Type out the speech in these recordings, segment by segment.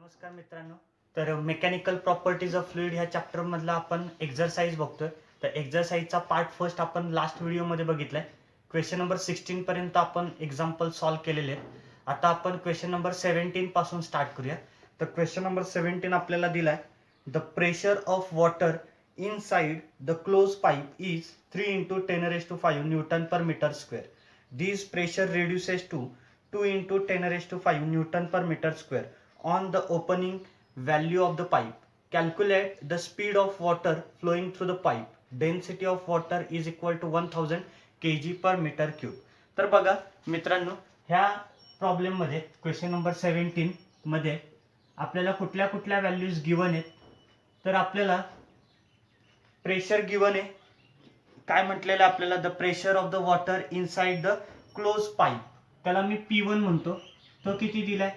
नमस्कार मित्रांनो. तर मेकॅनिकल प्रॉपर्टीज ऑफ फ्लुइड ह्या चॅप्टर मधला आपण एक्झरसाइज बघतोय. तर एक्झरसाइजचा पार्ट फर्स्ट आपण लास्ट व्हिडिओमध्ये बघितलाय. क्वेश्चन नंबर 16 पर्यंत आपण एक्झाम्पल सॉल्व्ह केलेले आहेत. आता आपण क्वेश्चन नंबर 17 पासून स्टार्ट करूया. तर क्वेश्चन नंबर 17 आपल्याला दिलाय, the pressure of water inside the close pipe is 3 into 10⁵ newton per metre square. This pressure reduces to 2 into 10⁵ newton per metre square on the opening value of the pipe. Calculate the speed of water flowing through the pipe. Density of water is equal to 1000 kg per meter cube. तर बघा मित्रांनो, ह्या problem मध्ये question number 17 मध्ये आपल्याला कुठल्या कुठल्या values given आहेत. तर आपल्याला प्रेशर गिवन आहे. काय म्हटलेलं आपल्याला, the pressure of the water inside the close pipe, त्याला मी P1 म्हणतो. तो किती दिलाय,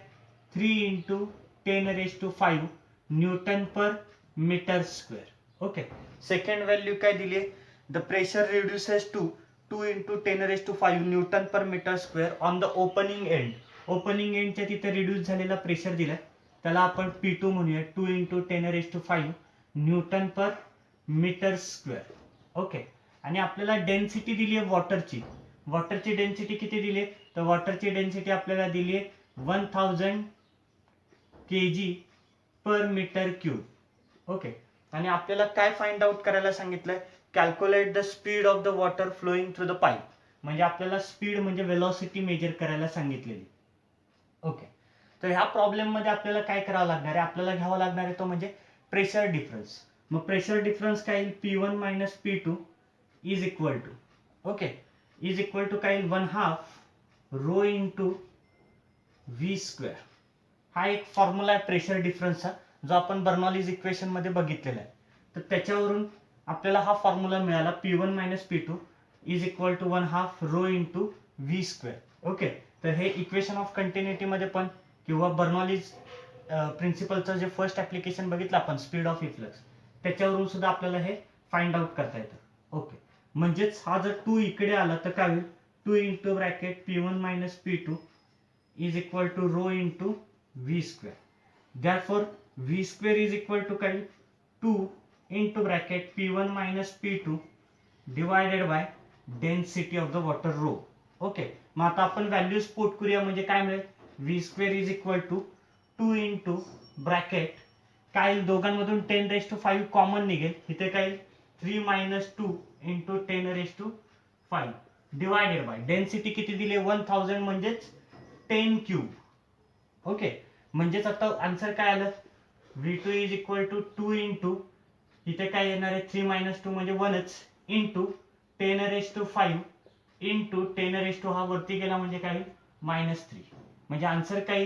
3 into 10⁵ newton per metre square. Okay. Second value काय दिली आहे, the pressure reduces to 2 into 10⁵ newton per metre square on the opening end. Opening एंडच्या तिथे रिड्यूस झालेला प्रेशर दिलाय, त्याला आपण P2 म्हणूया, 2 into 10⁵ newton per metre square. Okay. आणि आपल्याला डेन्सिटी दिली आहे वॉटरची. वॉटरची डेन्सिटी किती दिली आहे, तर वॉटरची डेन्सिटी आपल्याला दिली आहे 1000 kg per metre cube. Okay. आणि आपल्याला काय फाइंड आउट करायला सांगितलंय, calculate the speed of the water flowing through the pipe. म्हणजे आपल्याला स्पीड म्हणजे वेलोसिटी मेजर करायला सांगितलेली. ओके. तर ह्या प्रॉब्लेम मध्ये आपल्याला काय करावं लागणार आहे, आपल्याला घ्यावं लागणार आहे तो म्हणजे प्रेशर डिफरन्स. मग प्रेशर डिफरन्स काय येईल, P1 minus P2 is equal to, okay, is equal to काय येईल, 1/2 रो इंटू व्ही स्क्वेअर. हा एक फॉर्म्युला आहे प्रेशर डिफरन्सचा, जो आपण बर्नॉलीज इक्वेशन मध्ये बघितलेला आहे. तर त्याच्यावरून आपल्याला हा फॉर्म्युला मिळाला, P1 minus P2 is equal to 1/2 rho into V square. Okay. तर हे इक्वेशन ऑफ कंटिन्युटी मध्ये पण किंवा बर्नॉलीज प्रिन्सिपलचं जे फर्स्ट ऍप्लिकेशन बघितलं आपण, स्पीड ऑफ इफ्लक्स, त्याच्यावरून सुद्धा आपल्याला हे फाइंड आउट करता येतं. ओके. म्हणजेच हा जर 2 इकडे आला तर काय होईल, 2 into bracket P1 minus P2 is equal to rho into v square. Therefore v square is equal to काय, 2 into bracket P1 minus P2 divided by density of the water rho. Okay. मग आता आपण values put करूया, म्हणजे काय मिळेल, v square is equal to 2 into bracket काय, दोघांमधून 10⁵ common निघेल, इथे काय 3 minus 2 into 10⁵ divided by density किती दिली, 1000 म्हणजेच 10 क्यूब. ओके. म्हणजेच आता आन्सर काय आलं, V2 is equal to 2 into, इथे काय येणार आहे, 3 minus 2 म्हणजे 1च, इंटू 10⁵ इंटू 10⁵ हा वरती गेला म्हणजे काय, -3. म्हणजे आन्सर काय,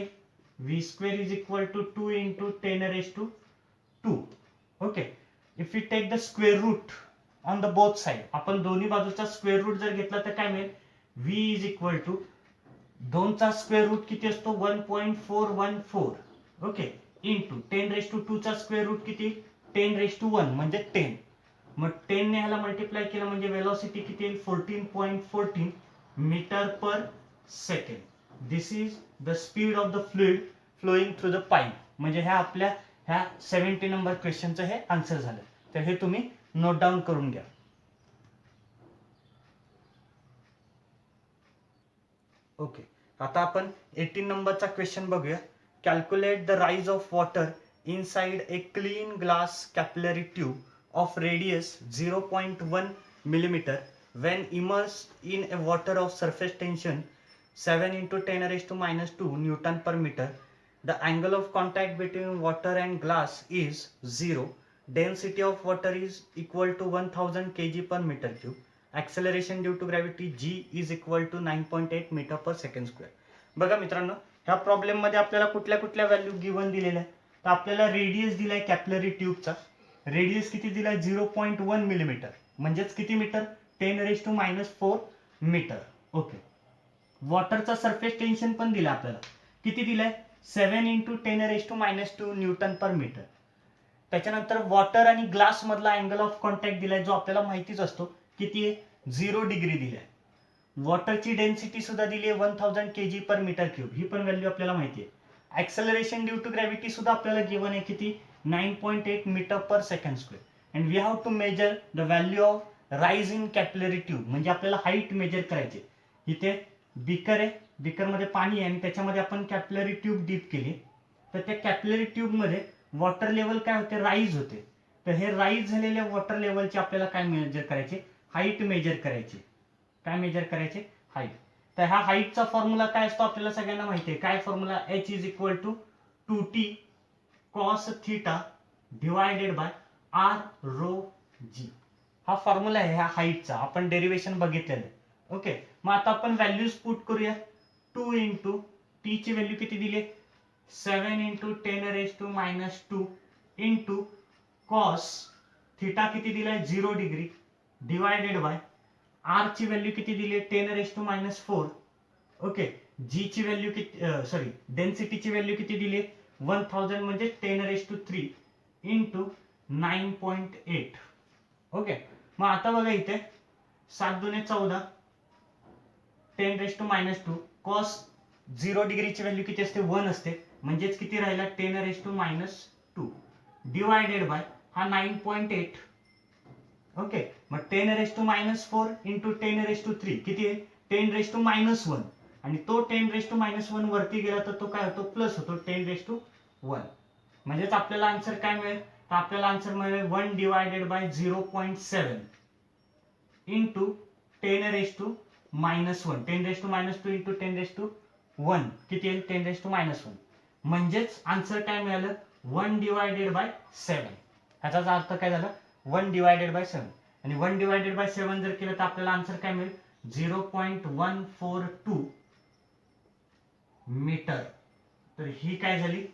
V square is equal to 2 into 10⁵2. Okay. If you take the square root on the both side, आपण दोन्ही बाजूचा स्क्वेअर रूट जर घेतला तर काय मिळेल, V इज इक्वल टू 2 चा स्क्वेअर रूट किती असतो, 1.414. ओके. इंटू 10⁵2 चा स्क्वेअर रूट किती, 10⁵1 म्हणजे 10. मग 10 ने ह्याला मल्टिप्लाय केलं म्हणजे वेलोसिटी किती येईल, 14.14 metre per second. This is the speed of the fluid flowing through the pipe. म्हणजे ह्या 70 नंबर क्वेश्चनचं हे आन्सर झालं. तर हे तुम्ही नोट डाऊन करून घ्या. ओके. आता आपण 18 नंबरचा क्वेश्चन बघूया. Calculate the rise of water inside a clean glass capillary tube of radius 0.1 millimeter when immersed in a water of surface tension 7 into 10⁻²Newton per meter. The angle of contact between water and glass is 0. Density of water is equal to 1000 kg per meter cube. Acceleration due to gravity g is equal to 9.8 meter per second square. बघा मित्रांनो, ह्या problem मध्ये आपल्याला कुठल्या कुठल्या value given दिलेल्या आहेत. तर आपल्याला रेडियस दिलाय कॅपिलरी ट्यूबचा, रेडियस किती दिलाय, 0.1 मिलीमीटर, म्हणजेच किती मीटर, 10⁻⁴ मीटर. ओके. वॉटरचा सरफेस टेन्शन पण दिला आपल्याला, किती दिलाय, 7 into 10⁻² न्यूटन पर मीटर. त्याच्यानंतर वॉटर आणि ग्लास मधला अँगल ऑफ कॉन्टॅक्ट दिलाय, जो आपल्याला माहितीच असतो, किती आहे, 0 डिग्री दिलाय. वॉटरची डेन्सिटी सुद्धा दिली आहे 1000 kg पर मीटर क्यूब, ही पण व्हॅल्यू आपल्याला माहिती आहे. ऍक्सेलरेशन ड्यू टू ग्रॅव्हिटी सुद्धा आपल्याला गिवन आहे किती 9.8 metre per second square and we have to measure the value of rise in capillary tube म्हणजे आपल्याला हाईट मेजर करायची. इथे बीकर आहे, बीकर मध्ये पाणी आहे आणि त्याच्यामध्ये आपण कॅपिलरी ट्यूब डीप केली तर त्या कॅपिलरी ट्यूब मध्ये वॉटर लेवल काय होते राईज होते. तर हे राईज झालेल्या वॉटर लेवलची आपल्याला काय मेजर करायचे हाईट मेजर करायची. काय मेजर करायचे हाईट. तर ह्या हाईटचा फॉर्म्युला काय असतो आपल्याला सगळ्यांना माहिती आहे. काय formula h is equal to 2t cos theta divided by r rho g. हा फॉर्म्युला आहे ह्या हाईटचा. आपण डेरिवेशन बघितलेलं आहे. ओके, मग आता आपण व्हॅल्यूज पुट करूया. 2 इंटू टी ची व्हॅल्यू किती दिली 7 इंटू 10⁻⁻² इंटू कॉस थीटा किती दिलाय 0 डिग्री डिवायडेड बाय आर ची व्हॅल्यू किती दिली 10⁻⁴. ओके, जी ची व्हॅल्यू किती सॉरी डेन्सिटीची व्हॅल्यू किती दिली 1000 म्हणजे 10⁻³ इंटू 9.8. ओके, मग आता बघा इथे 7 दुने 14 10⁻² कॉस 0 डिग्रीची व्हॅल्यू किती असते 1 असते म्हणजेच किती राहिला 10⁻² डिवायडेड बाय हा 9.8. ओके, मग 10⁻⁴ इंटू 10⁻³ किती आहे 10⁻⁻1 आणि तो 10⁻⁻1 वरती गेला तर तो काय होतो प्लस होतो 10⁻1. म्हणजेच आपल्याला आन्सर काय मिळेल तर आपल्याला आन्सर मिळेल 1 डिवायडेड बाय 0.7 इंटू 10⁻⁻1 10⁻² इंटू 10⁻1 किती येईल 10⁻⁻1. म्हणजेच आन्सर काय मिळालं 1 डिवायडेड बाय 7. ह्याचा अर्थ काय झाला 1 डिवायडेड बाय 7 आणि 1 डिवायडेड बाय 7 जर केलं तर आपल्याला आन्सर काय मिळेल 0.142 मीटर. तर ही काय झाली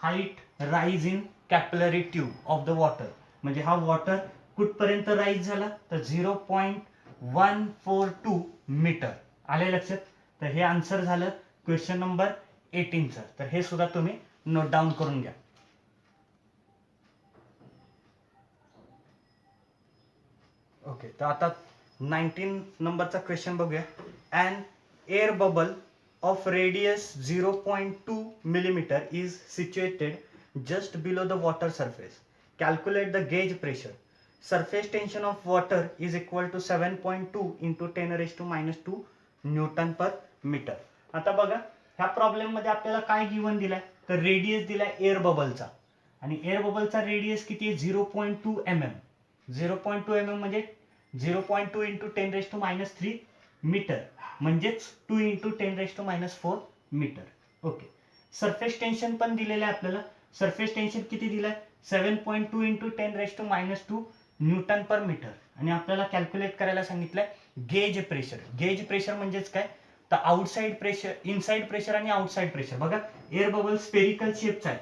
height rise in capillary tube of the water. म्हणजे हा वॉटर कुठपर्यंत राईज झाला तर 0.142 मीटर. आले लक्षात. तर हे आन्सर झालं क्वेश्चन नंबर 18 चं. तर हे सुद्धा तुम्ही नोट डाऊन करून घ्या. ओके, तर आता 19 नंबरचा क्वेश्चन बघूया. अन air bubble of radius 0.2 millimeter is situated just below the water surface. Calculate the gauge pressure. Surface tension of water is equal to 7.2 into 10⁻² newton per metre. आता बघा ह्या problem मध्ये आपल्याला काय गिवन दिलाय तर रेडियस दिलाय एअर बबलचा आणि एअर बबलचा रेडियस किती आहे 0.2 mm. 0.2 mm म्हणजे 0.2 into 10⁻³ मीटर म्हणजेच 2 into 10⁻⁴ metre. Okay, surface tension पण दिलेलं आहे आपल्याला. सरफेस टेन्शन किती दिलंय 7.2 इंटू 10⁻² न्यूटन पर मीटर आणि आपल्याला कॅल्क्युलेट करायला सांगितलंय गेज प्रेशर. गेज प्रेशर म्हणजेच काय तर आउटसाइड प्रेशर इनसाइड प्रेशर आणि आउटसाइड प्रेशर. बघा एअर बबल स्पेरिकल शेपचा आहे.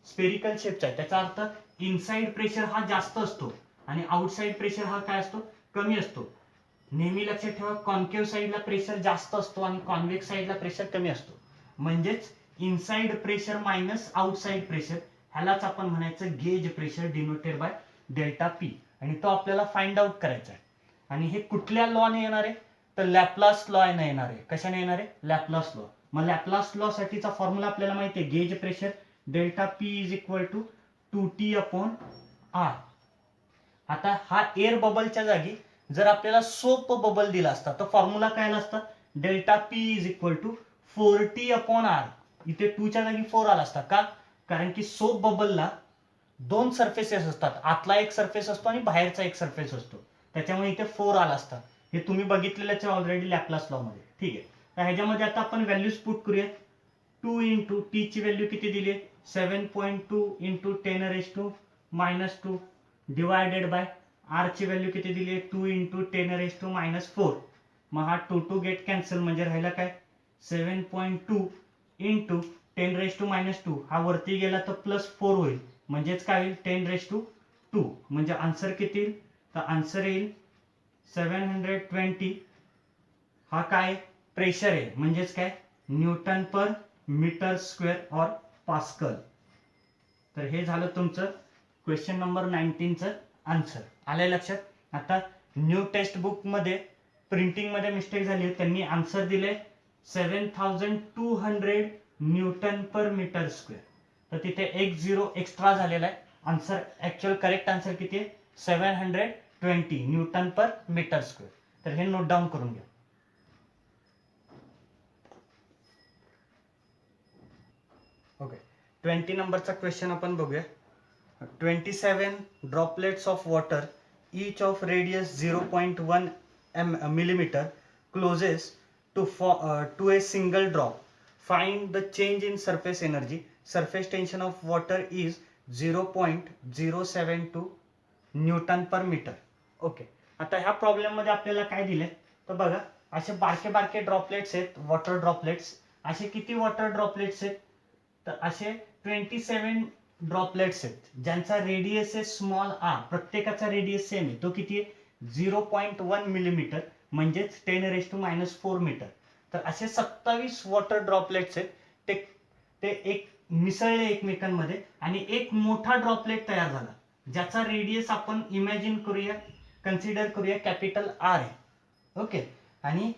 स्पेरिकल शेपचा आहे त्याचा अर्थ इनसाइड प्रेशर हा जास्त असतो आणि आउटसाइड प्रेशर हा काय असतो कमी असतो. नेहमी लक्षात ठेवा कॉन्केव्ह साइडला प्रेशर जास्त असतो आणि कॉन्व्हेक्स साइडला प्रेशर कमी असतो. म्हणजेच inside pressure minus outside pressure ह्यालाच आपण म्हणायचं gauge pressure denoted by delta P आणि तो आपल्याला फाइंड आउट करायचा आहे. आणि हे कुठल्या लॉने येणार आहे तर लॅपलास लॉ ने येणार आहे. कशाने येणार आहे लॅपलास लॉ. मग लॅपलास लॉ साठीचा फॉर्म्युला आपल्याला माहिती आहे gauge pressure delta P is equal to 2t/r. आता हा एअर बबलच्या जागी जर आपल्याला सोप बबल दिला असता तर फॉर्म्युला काय आला असता delta P is equal to 4t/r. इथे 2 च्या जागी 4 आला असता. का कारण की सोप बबलला दोन सरफेसेस असतात. आतला एक सरफेस असतो आणि बाहेरचा एक सरफेस असतो त्याच्यामुळे इथे 4 आला असता. हे तुम्ही बघितलेलंच आहे ऑलरेडी लॅपलास लॉ मध्ये. ठीक आहे, तर ह्याच्यामध्ये आता आपण व्हॅल्यूज पुट करूया. 2 इंटू टी ची व्हॅल्यू किती दिली 7.2 इंटू 10⁻² डिवायडेड बाय आर ची व्हॅल्यू किती दिली आहे 2 इंटू 10⁻⁴. मग हा 2 गेट कॅन्सल म्हणजे राहिला काय 7.2 इंटू 10⁻². हा वरती गेला तर +4 होईल म्हणजेच काय होईल 10⁻². म्हणजे आन्सर किती येईल तर आन्सर येईल 720. हा काय प्रेशर आहे म्हणजेच काय न्यूटन पर मीटर स्क्वेअर और पास्कल. तर हे झालं तुमचं क्वेश्चन नंबर 19 चं आन्सर. आलंय लक्षात. आता न्यू टेक्स्ट बुक मध्ये प्रिंटिंग मध्ये मिस्टेक झाली त्यांनी आन्सर दिले 7200 न्यूटन पर मीटर स्क्वेअर. तर तिथे एक 0 एक्स्ट्रा झालेला आहे. आन्सर ऍक्च्युअल करेक्ट आन्सर किती आहे? 720 न्यूटन पर मीटर स्क्वेअर. तर हे नोट डाऊन करून घ्या. ओके, 20 नंबरचा क्वेश्चन आपण बघूया. 27 droplets of water, each of radius 0.1 millimeter, closest to a single drop. Find the change in surface energy. Surface tension of water is 0.072 newton per metre. Okay, आता ह्या problem मध्ये आपल्याला काय दिले तर बघा, असे बारके बारके ड्रॉपलेट्स आहेत, वॉटर ड्रॉपलेट्स. असे किती वॉटर ड्रॉपलेट्स आहेत? तर असे 27 ड्रॉपलेट्स आहेत ज्यांचा रेडियस आहे स्मॉल आर. प्रत्येकाचा रेडियस सेम आहे. तो किती आहे? 0.1 मिलीमीटर, म्हणजेच 10⁻⁻⁴ मीटर. तर असे 27 वॉटर ड्रॉपलेट्स आहेत. ते एक मिसळले एकमेकांमध्ये आणि एक मोठा ड्रॉपलेट तयार झाला ज्याचा रेडियस आपण इमॅजिन करूया, कन्सिडर करूया कॅपिटल आर आहे. ओके, आणि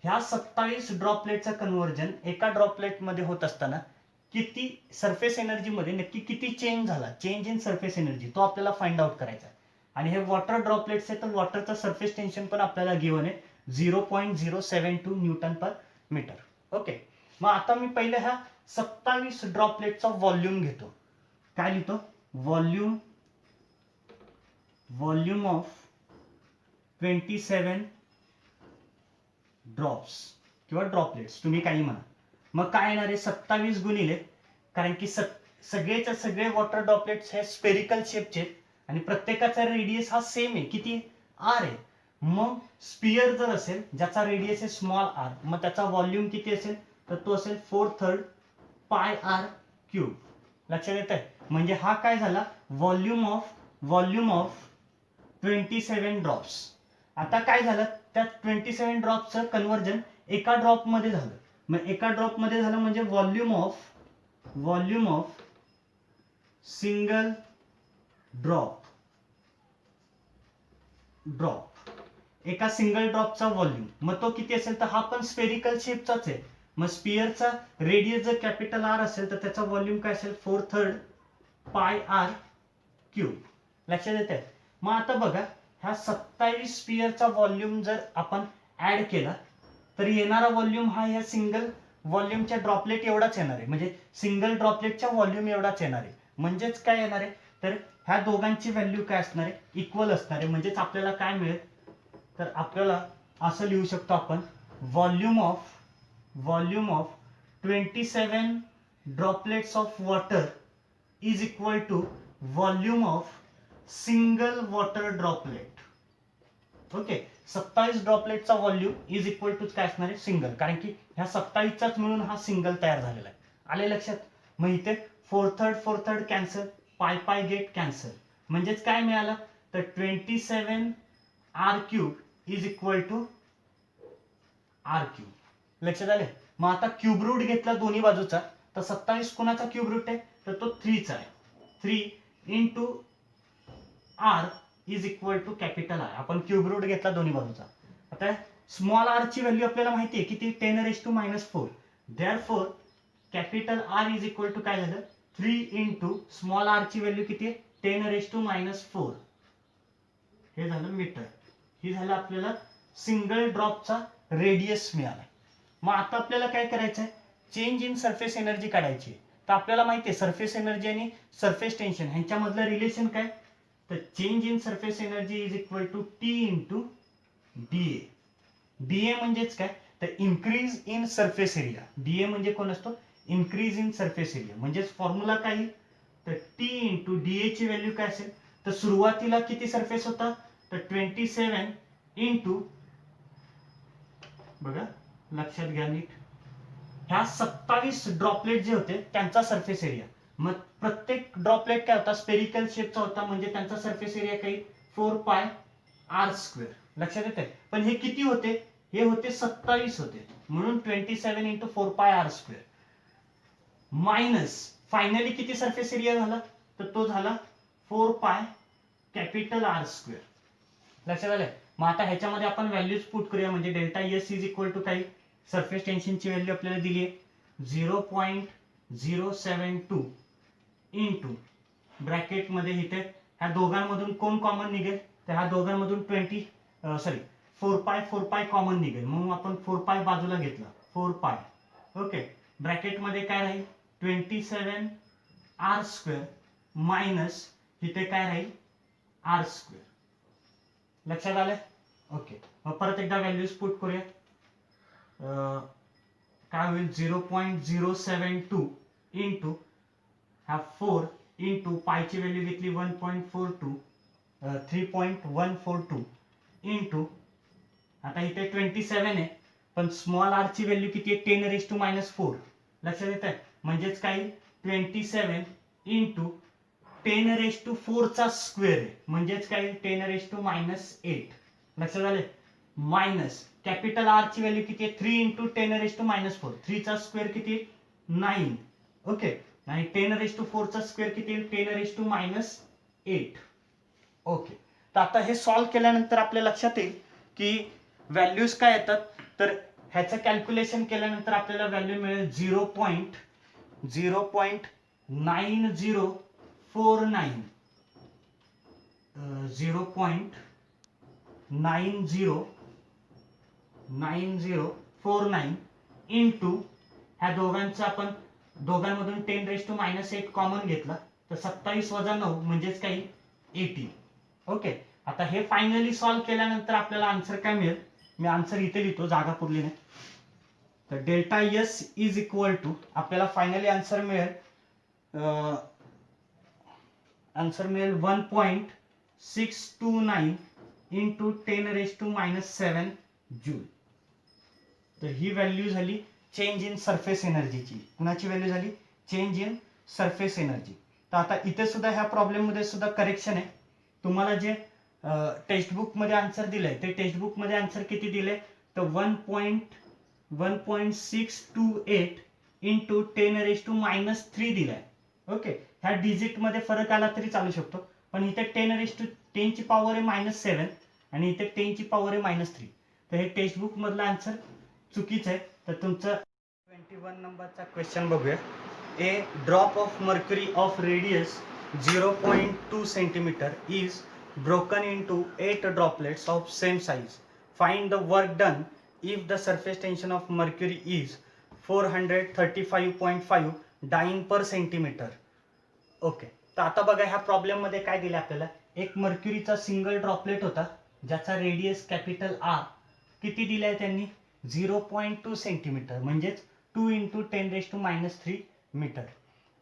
ह्या 27 ड्रॉपलेटचं कन्व्हर्जन एका ड्रॉपलेट मध्ये होत असताना किती सरफेस एनर्जी मध्ये नक्की किती चेंज झाला, चेंज इन सरफेस एनर्जी, तो आपल्याला फाइंड आउट करायचा आहे. आणि हे वॉटर ड्रॉपलेट्स आहे, तर वॉटरचं सरफेस टेन्शन पण आपल्याला गिव्हन आहे 0.072 न्यूटन पर मीटर. ओके, मग आता मी पहिले ह्या 27 ड्रॉपलेटचा व्हॉल्यूम घेतो. काय लिहितो? व्हॉल्यूम ऑफ 27 ड्रॉप्स किंवा ड्रॉपलेट्स, तुम्ही काही म्हणा. मग काय येणार आहे? 27 गुणिले, कारण की सगळेच्या सगळे वॉटर ड्रॉपलेट्स हे स्पेरिकल शेपचे आहेत आणि प्रत्येकाचा रेडियस हा सेम आहे. किती? आर आहे. मग स्पियर जर असेल ज्याचा रेडियस आहे स्मॉल आर, मग त्याचा व्हॉल्यूम किती असेल? तर तो असेल 4/3 पाय आर क्यूब. लक्षात येत आहे? म्हणजे हा काय झाला? Volume of 27 drops. आता काय झालं? त्या 27 ड्रॉपचं कन्व्हर्जन एका ड्रॉप मध्ये झालं. मग एका ड्रॉप मध्ये झालं म्हणजे व्हॉल्यूम ऑफ सिंगल ड्रॉप. एका सिंगल ड्रॉपचा व्हॉल्यूम, मग तो किती असेल? तर हा पण स्पेरिकल शेपचाच आहे. मग स्पियरचा रेडियस जर कॅपिटल आर असेल तर त्याचा व्हॉल्यूम काय असेल? 4/3 पाय आर क्यूब. लक्षात येते? मग आता बघा, ह्या 27 स्पियरचा व्हॉल्यूम जर आपण ऍड केला तर येणारा व्हॉल्यूम हा ह्या सिंगल व्हॉल्यूमच्या ड्रॉपलेट एवढाच येणार आहे. म्हणजे सिंगल ड्रॉपलेटच्या व्हॉल्यूम एवढाच येणार आहे. म्हणजेच काय येणार आहे? तर ह्या दोघांची व्हॅल्यू काय असणार आहे? इक्वल असणार आहे. म्हणजेच आपल्याला काय मिळेल? तर आपल्याला असं लिहू शकतो आपण, volume of 27 droplets of water is equal to volume of single water droplet. Okay, 27 ड्रॉपलेटचा व्हॉल्यूम इज इक्वल टू काय असणार आहे? सिंगल, कारण की ह्या 27चाच मिळून हा सिंगल तयार झालेला आहे. आले लक्षात? मग इथे 4/3 कॅन्सल, पाय गेट कॅन्सल, म्हणजेच काय मिळालं? तर 27 R cube is equal to R cube. लक्षात आले? मग आता क्यूब रूट घेतला दोन्ही बाजूचा, तर 27 कुणाचा क्यूब रूट आहे? तर तो 3चा आहे. 3 into R is equal to capital R. आपण क्यूब रूट घेतला दोन्ही बाजूचा. आता स्मॉल आर ची व्हॅल्यू आपल्याला माहिती आहे किती? 10⁻⁻⁴. Therefore capital R is equal to काय झालं? 3 इंटू स्मॉल आर ची व्हॅल्यू किती आहे? 10⁻⁻⁴. हे झालं मीटर. हे झालं आपल्याला सिंगल ड्रॉपचा रेडियस मिळाला. मग आता आपल्याला काय करायचं आहे? चेंज इन सरफेस एनर्जी काढायची. तर आपल्याला माहिती आहे सरफेस एनर्जी आणि सरफेस टेन्शन ह्यांच्यामधलं रिलेशन काय? तर change in surface energy is equal to T into DA. DA म्हणजेच काय? तर increase in surface area. DA म्हणजे कोण असतो? Increase in surface area. म्हणजेच फॉर्म्युला काय? तर टी इंटू डीए ची व्हॅल्यू काय असेल? तर सुरुवातीला किती सरफेस होता? तर 27 इंटू, बघा लक्षात घ्या नीट, ह्या 27 ड्रॉपलेट जे होते त्यांचा सरफेस एरिया. मग प्रत्येक ड्रॉपलेट काय होता? स्पेरिकल शेपचा होता, म्हणजे त्यांचा सरफेस एरिया काही 4 पाय आर स्क्वेअर. लक्षात येते? पण हे किती होते? हे होते 27 होते, म्हणून 27 into 4 pi R square minus finally किती सरफेस एरिया झाला? तर तो झाला 4 पाय कॅपिटल आर स्क्वेअर. लक्षात आलं? मग आता ह्याच्यामध्ये आपण व्हॅल्यूज पुट करूया. म्हणजे delta S is equal to काही सरफेस टेन्शनची व्हॅल्यू आपल्याला दिली आहे 0.072 इंटू ब्रॅकेटमध्ये इथे ह्या दोघांमधून कोण कॉमन निघेल, तर ह्या दोघांमधून 4 पाय कॉमन निघेल, म्हणून आपण 4 पाय बाजूला घेतला, 4 पाय. ओके, ब्रॅकेटमध्ये काय राहील 27 आर स्क्वेअर मायनस इथे काय राहील आर स्क्वेअर. लक्षात आलं? ओके, मग परत एकदा व्हॅल्यूज पुट करूया. काय होईल 0.072 इंटू हा 4 इंटू पायची व्हॅल्यू घेतली 1.42 3.142 इंटू आता इथे 27 आहे पण स्मॉल आर ची व्हॅल्यू किती आहे 10⁻⁻⁴. लक्षात येत आहे? म्हणजेच काय 27 इंटू 10⁻⁴ चा स्क्वेअर आहे, म्हणजेच काय 10⁻⁻⁸. लक्षात आले? मायनस कॅपिटल आर ची व्हॅल्यू किती आहे 3 इंटू 10⁻⁻⁴. 3 चा स्क्वेअर किती 9. ओके, आणि 10⁻⁴ चा स्क्वेअर किती 10⁻⁻⁸. ओके, तर आता हे सॉल्व्ह केल्यानंतर आपल्या लक्षात येईल की व्हॅल्यूज काय येतात, तर ह्याचं कॅल्क्युलेशन केल्यानंतर आपल्याला व्हॅल्यू मिळेल 0.9049 0.9049 इंटू ह्या दोघांचं आपण दोघांमधून 10⁻⁸ कॉमन घेतला तर 27 वजा 9 म्हणजेच काही 18. ओके, आता हे फायनली सॉल्व्ह केल्यानंतर आपल्याला आन्सर काय मिळेल, मी आन्सर इथे लिहितो जागा पुरली नाही. तर delta S is equal to आपल्याला फायनली आन्सर मिळेल 1.629 इंटू 10⁻⁻⁷ जूल. तर ही व्हॅल्यू झाली चेंज इन सरफेस एनर्जीची. कुणाची व्हॅल्यू झाली चेंज इन सरफेस एनर्जी. तर आता इथे सुद्धा ह्या प्रॉब्लेम मध्ये सुद्धा करेक्शन आहे. तुम्हाला जे टेक्स्टबुक मध्ये आन्सर दिलंय ते टेक्स्टबुक मध्ये आन्सर किती दिले तर 1.628 इंटू 10⁻⁻³ दिलाय. ओके, ह्या डिजिट मध्ये फरक आला तरी चालू शकतो, पण इथे 10 ची पॉवर आहे -7 आणि इथे 10 ची पॉवर आहे -3. तर हे टेक्स्टबुक मधलं आन्सर चुकीचं आहे. तर तुमचं 21 नंबरचा क्वेश्चन बघूया. A drop of mercury of radius 0.2 centimeter is broken into 8 droplets of same size. Find the work done if the surface tension of mercury is 435.5 dyne per centimeter. Okay, तर आता बघा ह्या प्रॉब्लेम मध्ये काय दिलं आपल्याला, एक मर्क्युरीचा सिंगल ड्रॉपलेट होता ज्याचा रेडियस कॅपिटल आर किती दिलाय त्यांनी 0.2 सेंटीमीटर म्हणजेच 2 इंटू 10⁻³ मीटर.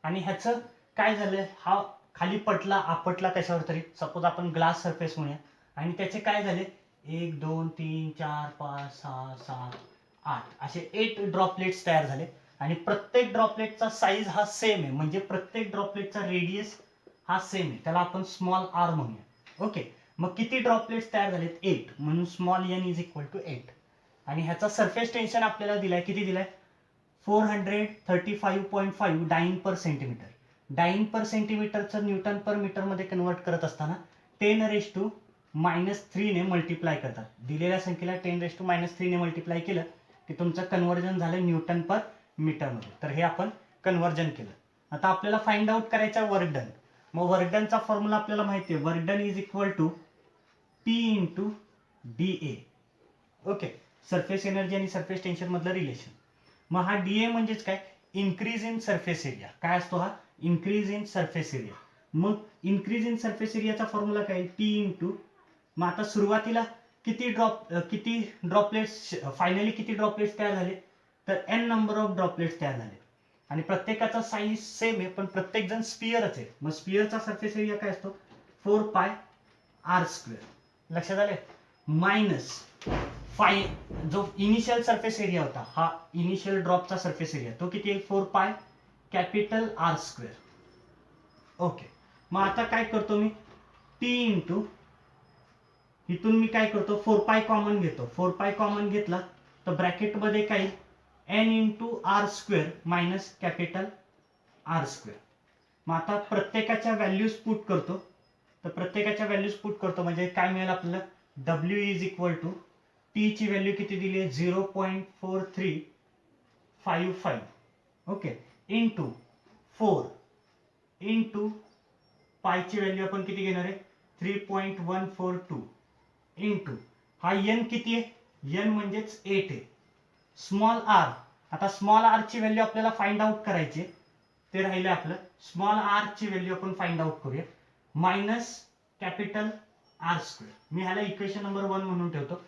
आणि ह्याचं काय झालं, हा खाली पटला आपटला कशावर तरी, सपोज आपण ग्लास सरफेस म्हणूया, आणि त्याचे काय झाले 1 2 3 4 5 6 7 8 असे 8 ड्रॉपलेट्स तयार झाले. आणि प्रत्येक ड्रॉपलेटचा साईज हा सेम आहे, म्हणजे प्रत्येक ड्रॉपलेटचा रेडियस हा सेम आहे, त्याला आपण स्मॉल आर म्हणूया. ओके, मग किती ड्रॉपलेट्स तयार झालेत 8, म्हणून small n is equal to 8. आणि ह्याचा सरफेस टेन्शन आपल्याला दिलाय, किती दिलाय 435.5 डाईन पर सेंटीमीटर. डाईन पर सेंटीमीटरचं न्यूटन पर मीटर मध्ये कन्वर्ट करत असताना 10⁻⁻³ ने मल्टिप्लाय करतात. दिलेल्या संख्येला 10⁻⁻³ ने मल्टिप्लाय केलं की तुमचं कन्वर्जन झालं न्यूटन पर मीटर मध्ये. तर हे आपण कन्वर्जन केलं. आता आपल्याला फाइंड आउट करायचं वर्क डन. मग वर्क डनचा फॉर्म्युला आपल्याला माहिती आहे, work done is equal to P into DA. Okay, surface energy आणि सरफेस टेन्शन मधलं रिलेशन. मग हा DA म्हणजेच काय, इन्क्रीज इन सरफेस एरिया. काय असतो हा, इन्क्रीज इन सरफेस एरिया. मग इन्क्रीज इन सरफेस एरियाचा फॉर्म्युला काय P इंटू, मग आता सुरुवातीला किती ड्रॉपलेट्स फायनली किती ड्रॉपलेट्स तयार झाले तर n नंबर ऑफ ड्रॉपलेट्स तयार झाले. आणि प्रत्येकाचा साईज सेम आहे पण प्रत्येक जण स्पिअरच आहे. मग स्पिअरचा सरफेस एरिया काय असतो 4πr². लक्षात आले? मायनस जो इनिशियल सरफेस एरिया होता, हा इनिशियल ड्रॉपचा सरफेस एरिया, तो किती आहे 4πR². ओके, मग आता काय करतो मी P इंटू, इथून मी काय करतो 4π कॉमन घेतो. 4π कॉमन घेतला तर ब्रॅकेट मध्ये काय n into R² minus capital R². मग आता प्रत्येकाच्या व्हॅल्यूज पुट करतो. तर प्रत्येकाच्या व्हॅल्यूज पुट करतो म्हणजे काय मिळेल आपल्याला, W is equal to T ची व्हॅल्यू किती दिली आहे 0.4355 ओके इंटू 4 इंटू पायची व्हॅल्यू आपण किती घेणार आहे 3.142 इंटू हा एन किती आहे एन म्हणजेच 8 आहे स्मॉल आर आता स्मॉल आर ची व्हॅल्यू आपल्याला फाइंड आउट करायची ते राहिले आपलं स्मॉल आर ची व्हॅल्यू आपण फाइंड आउट करूया मायनस कॅपिटल आर स्क्वेअर मी ह्याला इक्वेशन नंबर 1 म्हणून ठेवतो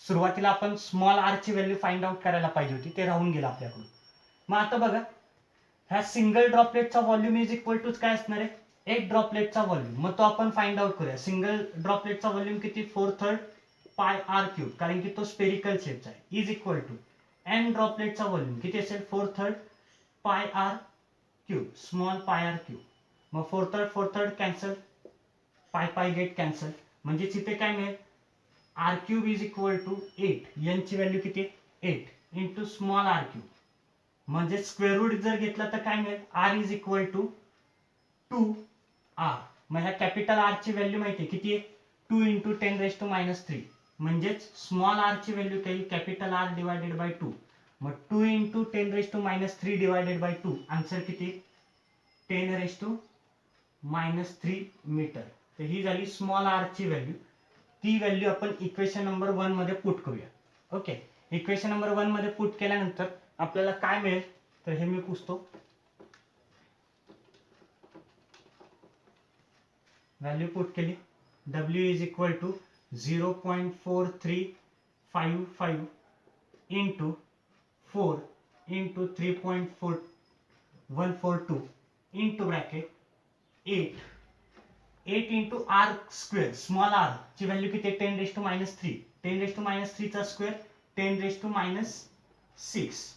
सुरुवातीला आपण स्मॉल आर ची व्हॅल्यू फाइंड आउट करायला पाहिजे होती ते राहून गेलं आपल्याकडून मग आता बघा ह्या सिंगल ड्रॉपलेटचा व्हॉल्यूम इज इक्वल टू काय असणार आहे एक ड्रॉपलेटचा व्हॉल्यूम मग तो आपण फाइंड आउट करूया सिंगल ड्रॉपलेटचा व्हॉल्यूम किती 4/3 पाय आर क्यूब कारण की तो स्पेरिकल शेपचा आहे इज इक्वल टू एन ड्रॉपलेटचा व्हॉल्यूम किती असेल 4/3 pi r cube small pi r cube मग 4/3 कॅन्सल पाय पाय गेट कॅन्सल म्हणजे इथे काय मिळेल R cube is equal to 8 N ची व्हॅल्यू किती 8 इंटू स्मॉल आर क्यूब म्हणजे स्क्वेअर रूट जर घेतला तर काय मिळेल R is equal to 2 R मग ह्या कॅपिटल आर ची व्हॅल्यू माहिती आहे किती आहे 2 इंटू 10⁻³ म्हणजेच स्मॉल आर ची व्हॅल्यू काही कॅपिटल आर डिवायडेड बाय 2 मग 2 इंटू 10⁻³ डिवायडेड बाय 2 आन्सर किती 10⁻³ मीटर तर ही झाली स्मॉल आर ची व्हॅल्यू ती व्हॅल्यू आपण इक्वेशन नंबर 1 मध्ये पुट करूया ओके इक्वेशन नंबर 1 मध्ये पुट केल्यानंतर आपल्याला काय मिळेल तर हे मी पुसतो व्हॅल्यू पुट केली W is equal to 0.4355 into 4 into 3.142 into bracket 8 into R square small R ची व्हॅल्यू किती 10⁻³ 10⁻³ चा square 10⁻6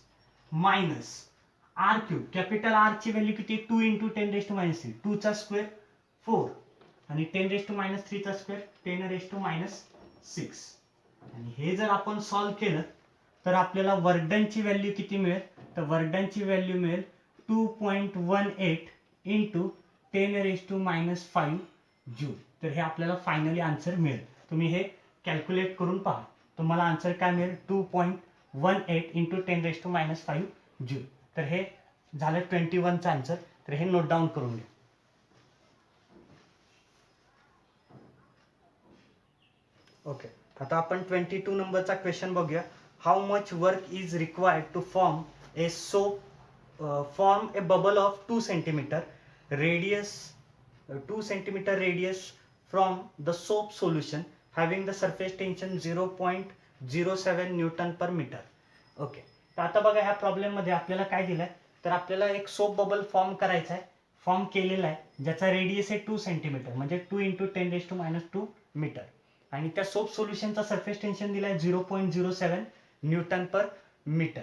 minus R cube capital R ची व्हॅल्यू किती 2 इंटू 10⁻³ 2 चा स्क्वेअर 4 आणि 10⁻³ चा स्क्वेअर 10⁻6 आणि हे जर आपण सॉल्व केलं तर आपल्याला वर्क डनची व्हॅल्यू किती मिळेल तर वर्क डनची व्हॅल्यू मिळेल 2.18 इंटू 10⁻5 जूल तर हे आपल्याला फायनली आन्सर मिळेल तुम्ही हे कॅल्क्युलेट करून पहा तुम्हाला आन्सर काय मिळेल 2.18 इंटू 10⁻5 जूल तर हे झालं 21 चा आन्सर तर हे नोट डाऊन करून घ्या ओके आता आपण 22 नंबरचा क्वेश्चन बघूया how much work is required to form a bubble of 2 centimetre radius 2 centimetre radius from the soap solution having the surface tension 0.07 newton per metre okay तर आता बघा ह्या प्रॉब्लेम मध्ये आपल्याला काय दिलंय तर आपल्याला एक सोप बबल फॉर्म करायचा आहे फॉर्म केलेला आहे ज्याचा रेडियस आहे 2 सेंटीमीटर म्हणजे 2 इंटू 10⁻² मीटर आणि त्या सोप सोल्युशनचा सरफेस टेन्शन दिलाय 0.07 न्यूटन पर मीटर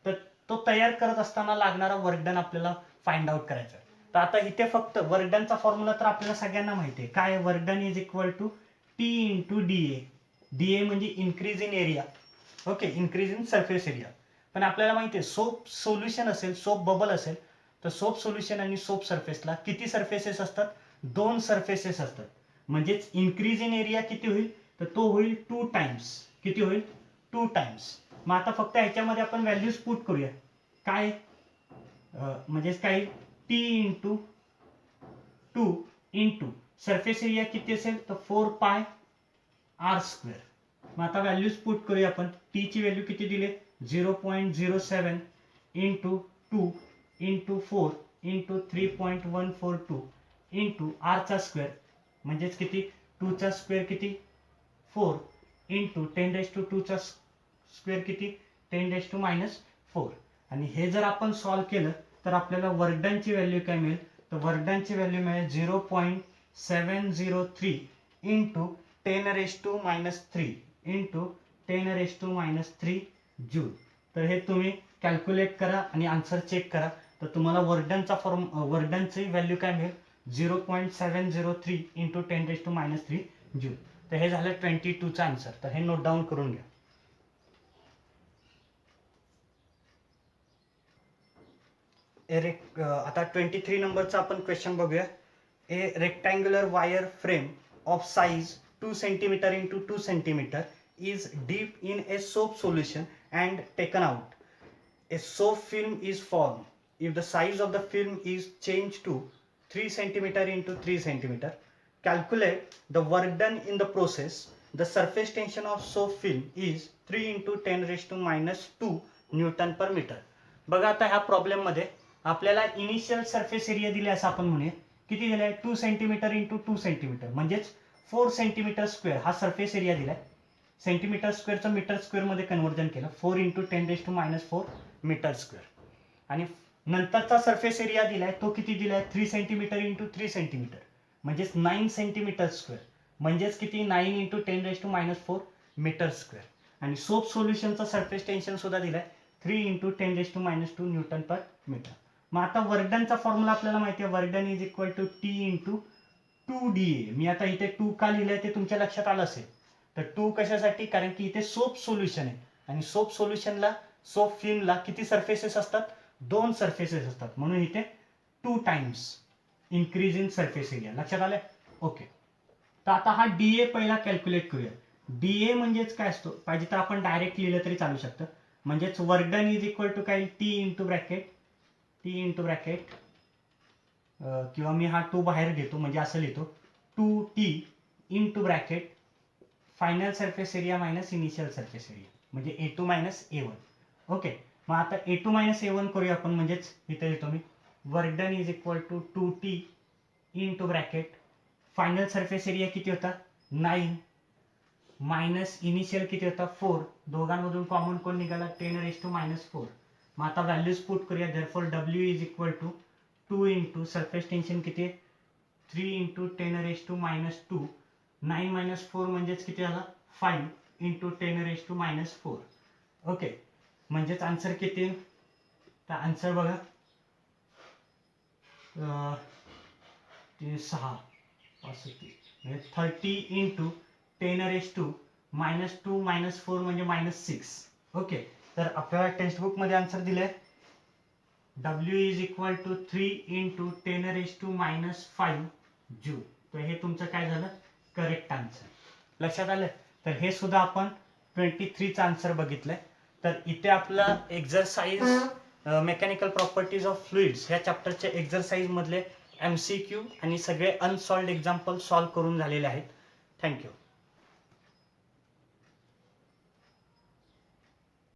तर तो तयार करत असताना लागणारा वर्क डन आपल्याला फाइंड आउट करायचा तर आता इथे फक्त वर्क डनचा फॉर्म्युला तर आपल्याला सगळ्यांना माहिती आहे काय work done is equal to T into dA म्हणजे increase in area okay increase in surface area पण आपल्याला माहिती आहे सोप सोल्युशन असेल सोप बबल असेल तर सोप सोल्युशन आणि सोप सरफेसला किती सरफेसेस असतात 2 सरफेसेस असतात म्हणजेच इन्क्रीज इन एरिया किती होईल तर तो होईल 2 टाइम्स किती होईल 2 टाइम्स मग आता फक्त ह्याच्यामध्ये आपण व्हॅल्यूज पुट करूया काय म्हणजेच काय T into 2 into surface area किती असेल तर 4 पाय आर स्क्वेअर मग आता व्हॅल्यूज पुट करूया आपण टी ची व्हॅल्यू किती दिली 0.07 into 2 into 4 into 3.142 into R चा स्क्वेअर म्हणजेच किती 2 चा स्क्वेअर किती 4 इंटू 10⁻² चा स्क्वेअर किती 10⁻⁴ आणि हे जर आपण सॉल्व केलं तर आपल्याला वर्क डन ची व्हॅल्यू काय मिळेल तर वर्क डन ची व्हॅल्यू मिळेल 0.703 इंटू 10⁻³ इंटू 10⁻³ जूल तर हे तुम्ही कॅल्क्युलेट करा आणि आन्सर चेक करा तर तुम्हाला वर्क डनची व्हॅल्यू काय मिळेल 0.703 इंटू 10⁻³ जूल तर हे झालं 22 चा आन्सर तर हे नोट डाऊन करून घ्या आता 23 नंबरचा आपण क्वेश्चन बघूया a rectangular wire frame of size 2 centimetre into 2 centimetre is deep in a soap solution and taken out. A soap film is formed. if the size of the film is changed to 3 centimeter into 3 centimeter, calculate the work done in the process. The surface tension of soap film is 3 into 10 raised to minus 2 newton per metre. बघा आता ह्या problem मध्ये आपल्याला initial surface area दिले असं आपण म्हणूया. किती दिलाय? 2 सेंटीमीटर इंटू 2 सेंटीमीटर म्हणजेच 4 सेंटीमीटर स्क्वेअर हा सरफेस एरिया दिलाय. सेंटीमीटर स्क्वेअरचं मीटर स्क्वेअर मध्ये कन्वर्जन केलं. 4 into 10 raise to minus 4 metre square. आणि नंतरचा सरफेस एरिया दिलाय तो किती दिलाय? 3 सेंटीमीटर इंटू 3 सेंटीमीटर म्हणजेच 9 सेंटीमीटर स्क्वेअर म्हणजेच किती? 9 into 10 raise to minus 4 metre square. आणि सोप सोल्युशनचा सरफेस टेन्शन सुद्धा दिलाय 3 into 10 raise to minus 2 newton per metre. मग आता वर्क डनचा फॉर्म्युला आपल्याला माहिती आहे. Work done is equal to T into 2DA. मी आता इथे 2 का लिहिलंय ते तुमच्या लक्षात आलं असेल. तर 2 कशासाठी? कारण की इथे सोप सोल्युशन आहे आणि सोप सोल्युशनला सोप फिल्मला किती सरफेसेस असतात? 2 सरफेसेस असतात. म्हणून इथे 2 times increase in surface area. लक्षात आलंय? ओके. तर आता हा DA पहिला कॅल्क्युलेट करूया. DA म्हणजेच काय असतो? पाहिजे तर आपण डायरेक्ट लिहिलं तरी चालू शकतं. म्हणजेच work done is equal to काय? टी इंटू ब्रॅकेट किंवा मी हा 2 बाहेर घेतो म्हणजे असं लिहितो 2T into bracket final surface area minus initial surface area म्हणजे A2 मायनस A1. ओके. मग आता A2 मायनस A1 करूया आपण. म्हणजेच इथे लिहितो मी work done is equal to 2T into bracket final surface area किती होता? 9 मायनस इनिशियल किती होता? 4. दोघांमधून कॉमन कोण निघाला? 10 रेज टू मायनस 4. मग आता व्हॅल्यूज पुट करूया. Therefore W is equal to 2 into surface tension किती आहे? 3 into 10 raise to minus 2. 9 minus 4 म्हणजेच किती झाला? 5 into 10 raise to minus 4. Okay. म्हणजेच आन्सर किती? तर आन्सर बघा 6 म्हणजे 30 into 10 raise to minus 2 minus 4 म्हणजे मायनस 6. ओके. तर आपल्याला टेक्स्टबुक मध्ये आन्सर दिलाय W is equal to 3 into 10 raise to minus 5 joule. तर हे तुमचं काय झालं? Correct answer. लक्षात आलं? तर हे सुद्धा आपण 23चा आन्सर बघितलंय. तर इथे आपला exercise mechanical properties of fluids ह्या चॅप्टरचे एक्झरसाइज मधले MCQ आणि सगळे अनसॉल्व्ड एक्झाम्पल सॉल्व्ह करून झालेले आहेत. थँक्यू.